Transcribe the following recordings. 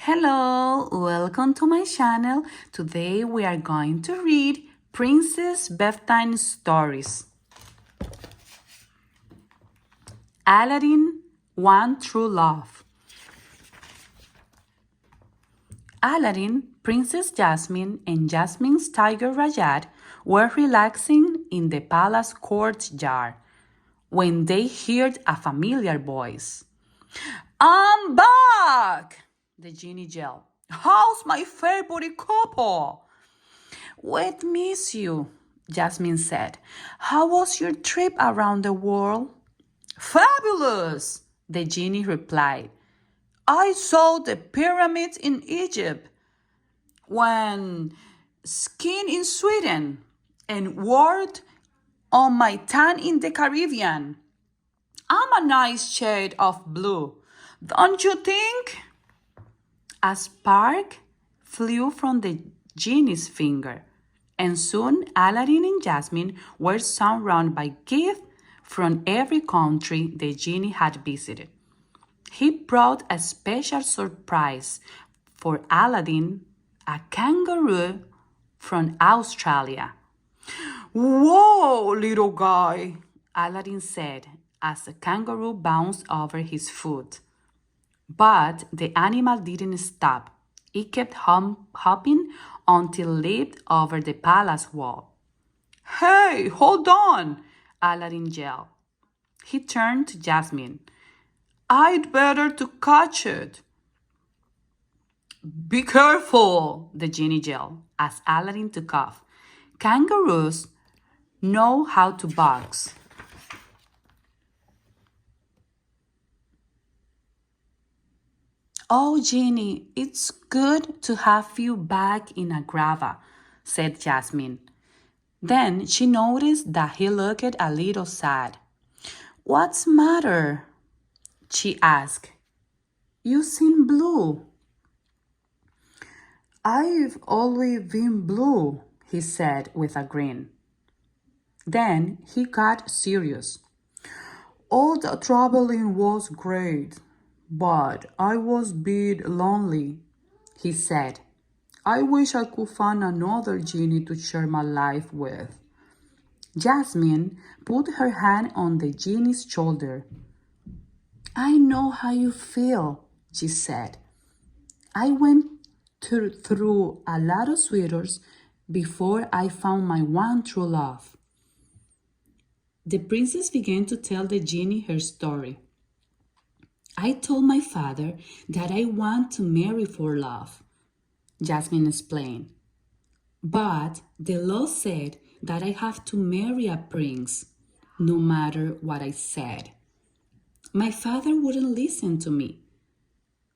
Hello, welcome to my channel. Today we are going to read Princess Bedtime Stories. Aladdin, One True Love. Aladdin, Princess Jasmine, and Jasmine's tiger Rajat were relaxing in the palace courtyard when they heard a familiar voice. "I'm back!" the genie yelled. "How's my favorite couple?" "We'd miss you," Jasmine said. "How was your trip around the world?" "Fabulous," the genie replied. "I saw the pyramids in Egypt, went skiing in Sweden, and worked on my tan in the Caribbean. I'm a nice shade of blue, don't you think?" A spark flew from the genie's finger, and soon Aladdin and Jasmine were surrounded by gifts from every country the genie had visited. He brought a special surprise for Aladdin, a kangaroo from Australia. "Whoa, little guy," Aladdin said as the kangaroo bounced over his foot. But the animal didn't stop. It kept hopping until it leaped over the palace wall. "Hey, hold on!" Aladdin yelled. He turned to Jasmine. "I'd better to catch it." "Be careful!" the genie yelled as Aladdin took off. Kangaroos know how to box. "Oh, Genie, it's good to have you back in Agrava," said Jasmine. Then she noticed that he looked a little sad. "What's the matter?" she asked. "You seem blue." "I've always been blue," he said with a grin. Then he got serious. "All the traveling was great, but I was a bit lonely," he said. "I wish I could find another genie to share my life with." Jasmine put her hand on the genie's shoulder. "I know how you feel," she said. "I went through a lot of sweethearts before I found my one true love." The princess began to tell the genie her story. "I told my father that I want to marry for love," Jasmine explained. "But the law said that I have to marry a prince, no matter what I said. My father wouldn't listen to me.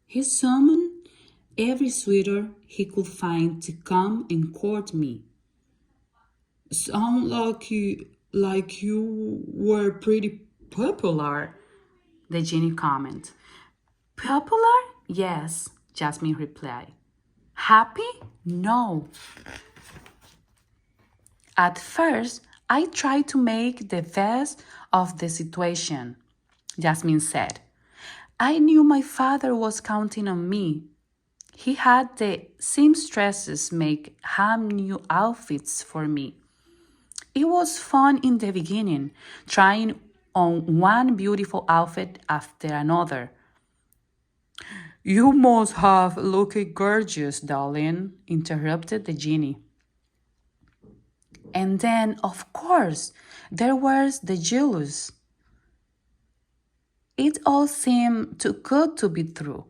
He summoned every suitor he could find to come and court me." "Sound like you were pretty popular," the genie commented. "Popular? Yes," Jasmine replied. "Happy? No. At first, I tried to make the best of the situation," Jasmine said. "I knew my father was counting on me. He had the seamstresses make ham new outfits for me. It was fun in the beginning, trying on one beautiful outfit after another." "You must have looked gorgeous, darling," interrupted the genie. "And then, of course, there was the jealous. It all seemed too good to be true,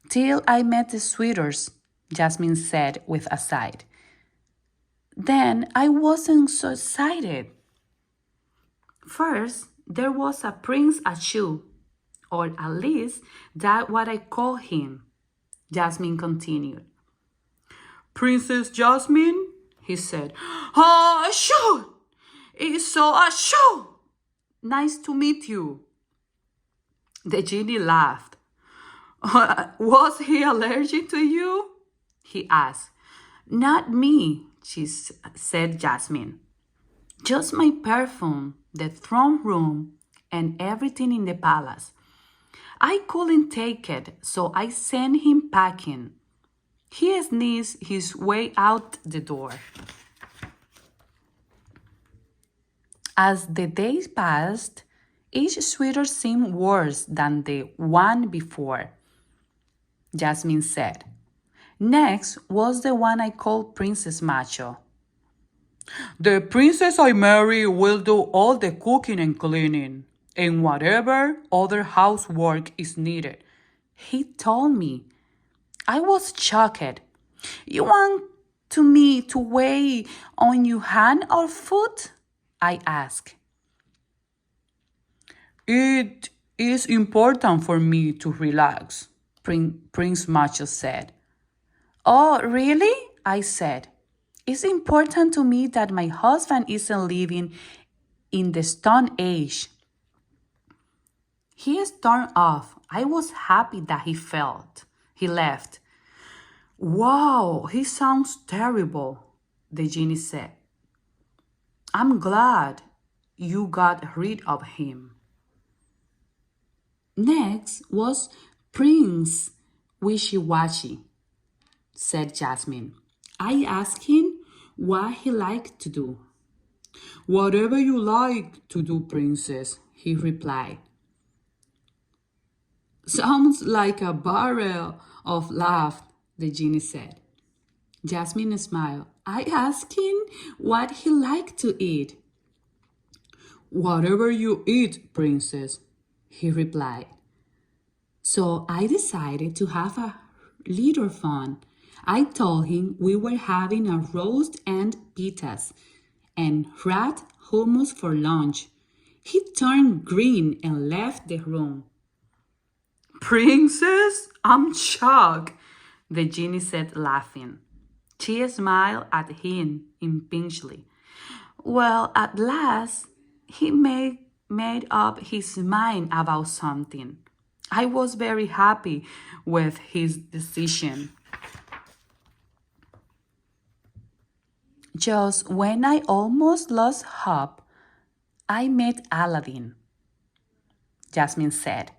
till I met the suitors," Jasmine said with a sigh. "Then I wasn't so excited. First, there was a Prince Achoo, or at least that's what I call him," Jasmine continued. "Princess Jasmine," he said. "Oh, Achoo! It's so Achoo! Nice to meet you." The genie laughed. "Was he allergic to you?" he asked. "Not me," said Jasmine. "Just my perfume, the throne room, and everything in the palace. I couldn't take it, so I sent him packing. He sneezed his way out the door. As the days passed, each sweater seemed worse than the one before. Jasmine said. Next was the one I called Princess Macho. The princess I marry will do all the cooking and cleaning, and whatever other housework is needed, he told me. I was shocked. You want me to wait on your hand or foot? I asked. It is important for me to relax, Prince Macho said. Oh, really? I said. It's important to me that my husband isn't living in the Stone Age. He stormed off. I was happy that he left. Wow, he sounds terrible, the genie said. I'm glad you got rid of him. Next was Prince Wishy-Washy, said Jasmine. I asked him what he liked to do. Whatever you like to do, princess, he replied. Sounds like a barrel of laughter, the genie said. Jasmine smiled. I asked him what he liked to eat. Whatever you eat, princess, he replied. So I decided to have a little fun. I told him we were having a roast and pitas and rat hummus for lunch. He turned green and left the room. Princess, I'm shocked, the genie said, laughing. She smiled at him impatiently. Well, at last, he made up his mind about something. I was very happy with his decision. Just when I almost lost hope, I met Aladdin, Jasmine said.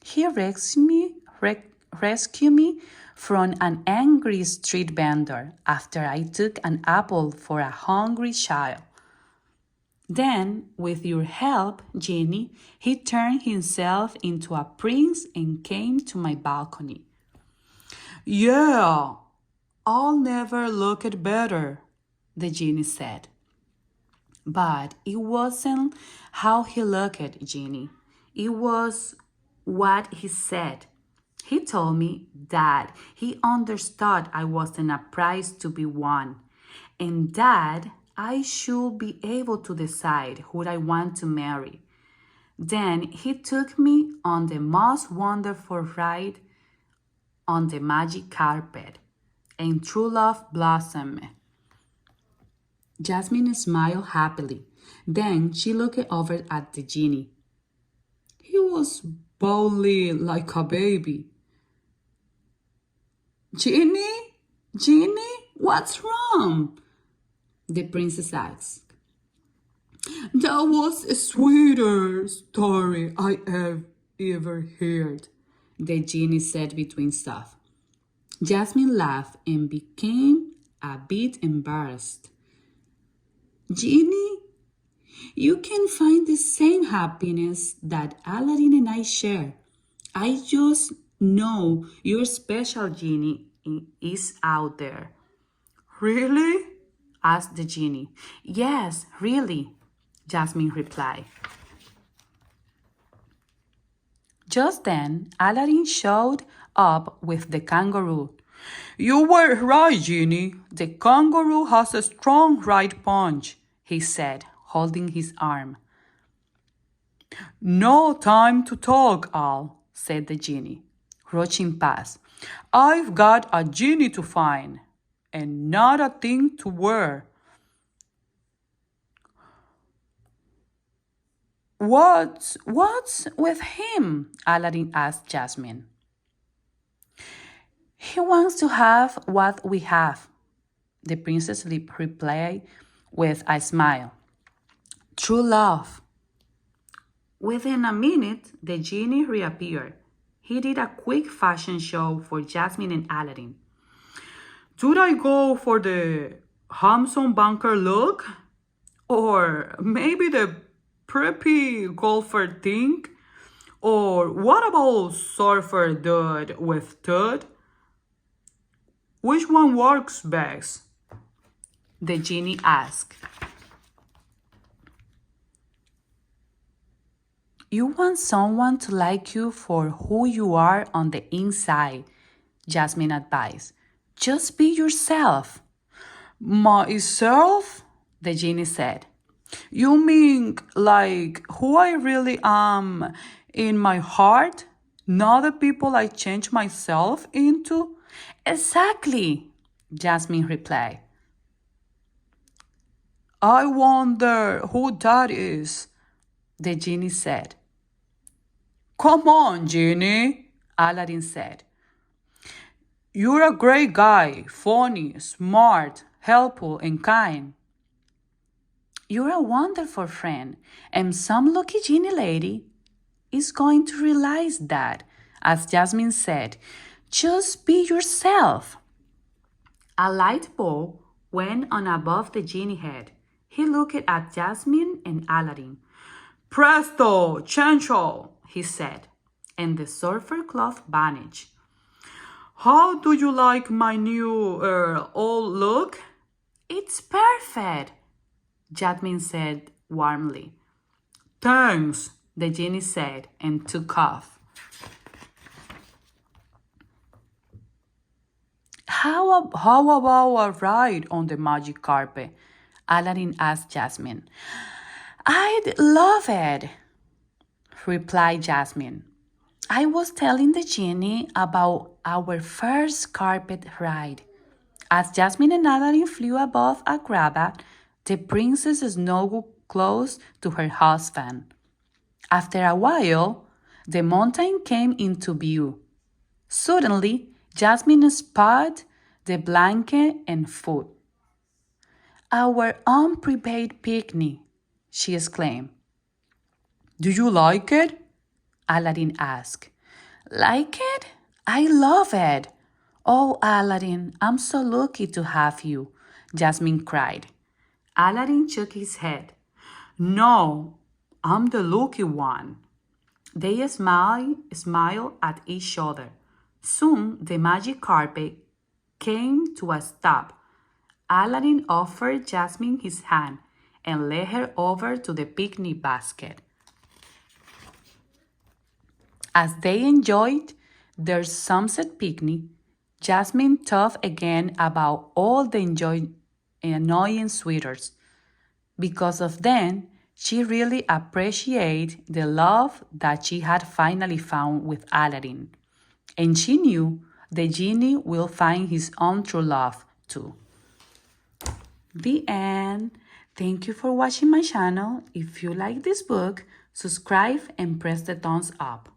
He rescued me from an angry street vendor after I took an apple for a hungry child. Then, with your help, Genie, he turned himself into a prince and came to my balcony. Yeah, I'll never look it better, the genie said. But it wasn't how he looked, Genie. It was what he said. He told me that he understood I wasn't a prize to be won, and that I should be able to decide who I want to marry. Then he took me on the most wonderful ride on the magic carpet, and true love blossomed. Jasmine smiled happily. Then she looked over at the genie. He was bowling like a baby. Genie? Genie? What's wrong? The princess asked. That was the sweetest story I have ever heard, the genie said between sobs. Jasmine laughed and became a bit embarrassed. Genie, you can find the same happiness that Aladdin and I share. I just know your special genie is out there. Really? Asked the genie. Yes, really, Jasmine replied. Just then, Aladdin showed up with the kangaroo. You were right, Genie. The kangaroo has a strong right punch, he said, holding his arm. No time to talk, Al, said the genie, rushing past. I've got a genie to find, and not a thing to wear. What's with him? Aladdin asked Jasmine. He wants to have what we have, the princess replied with a smile. True love. Within a minute, the genie reappeared. he did a quick fashion show for Jasmine and Aladdin. Should I go for the handsome banker look? Or maybe the preppy golfer thing? Or what about surfer dude with tooth? Which one works best? The genie asked. You want someone to like you for who you are on the inside, Jasmine advised. Just be yourself. Myself? The genie said. You mean like who I really am in my heart? Not the people I change myself into? Exactly, Jasmine replied. I wonder who that is, the genie said. Come on, Genie, Aladdin said. You're a great guy, funny, smart, helpful, and kind. You're a wonderful friend, and some lucky genie lady is going to realize that, as Jasmine said, just be yourself. A light bulb went on above the genie head. He looked at Jasmine and Aladdin. Presto, change all, he said, and the surfer cloth vanished. How do you like my new old look? It's perfect, Jasmine said warmly. Thanks, the genie said and took off. How about a ride on the magic carpet? Aladdin asked Jasmine. I'd love it, replied Jasmine. I was telling the genie about our first carpet ride. As Jasmine and Aladdin flew above Agrabah, the princess snuggled close to her husband. After a while, the mountain came into view. Suddenly, Jasmine spotted the blanket and food. Our unprepared picnic, she exclaimed. Do you like it? Aladdin asked. Like it? I love it. Oh, Aladdin, I'm so lucky to have you, Jasmine cried. Aladdin shook his head. No, I'm the lucky one. They smiled at each other. Soon the magic carpet came to a stop. Aladdin offered Jasmine his hand and led her over to the picnic basket. As they enjoyed their sunset picnic, Jasmine thought again about all the annoying suitors. Because of them, she really appreciated the love that she had finally found with Aladdin. And she knew the genie will find his own true love too. The end. Thank you for watching my channel. If you like this book, subscribe and press the thumbs up.